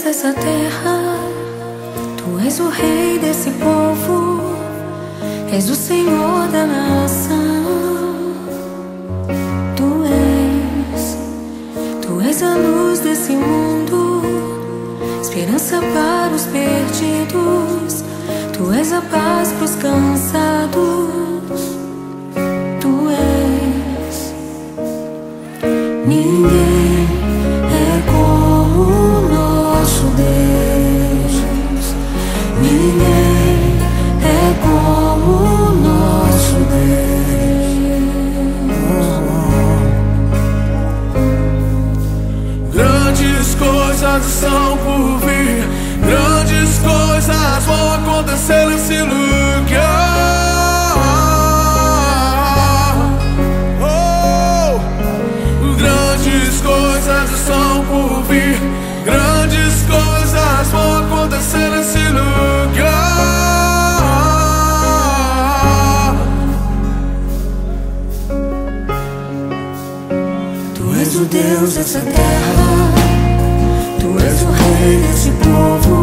dessa terra, Tu és o rei desse povo, és o Senhor da nação. Tu és a luz desse mundo, esperança para os perdidos. Tu és a paz para os cansados. Tu és. Ninguém é como o nosso Deus. Ninguém é como o nosso Deus. Grandes coisas estão por vir, grandes coisas vão acontecer nesse lugar. Grandes coisas estão por vir, grandes coisas vão acontecer nesse lugar. Tu és o Deus dessa terra, Tu és o rei desse povo,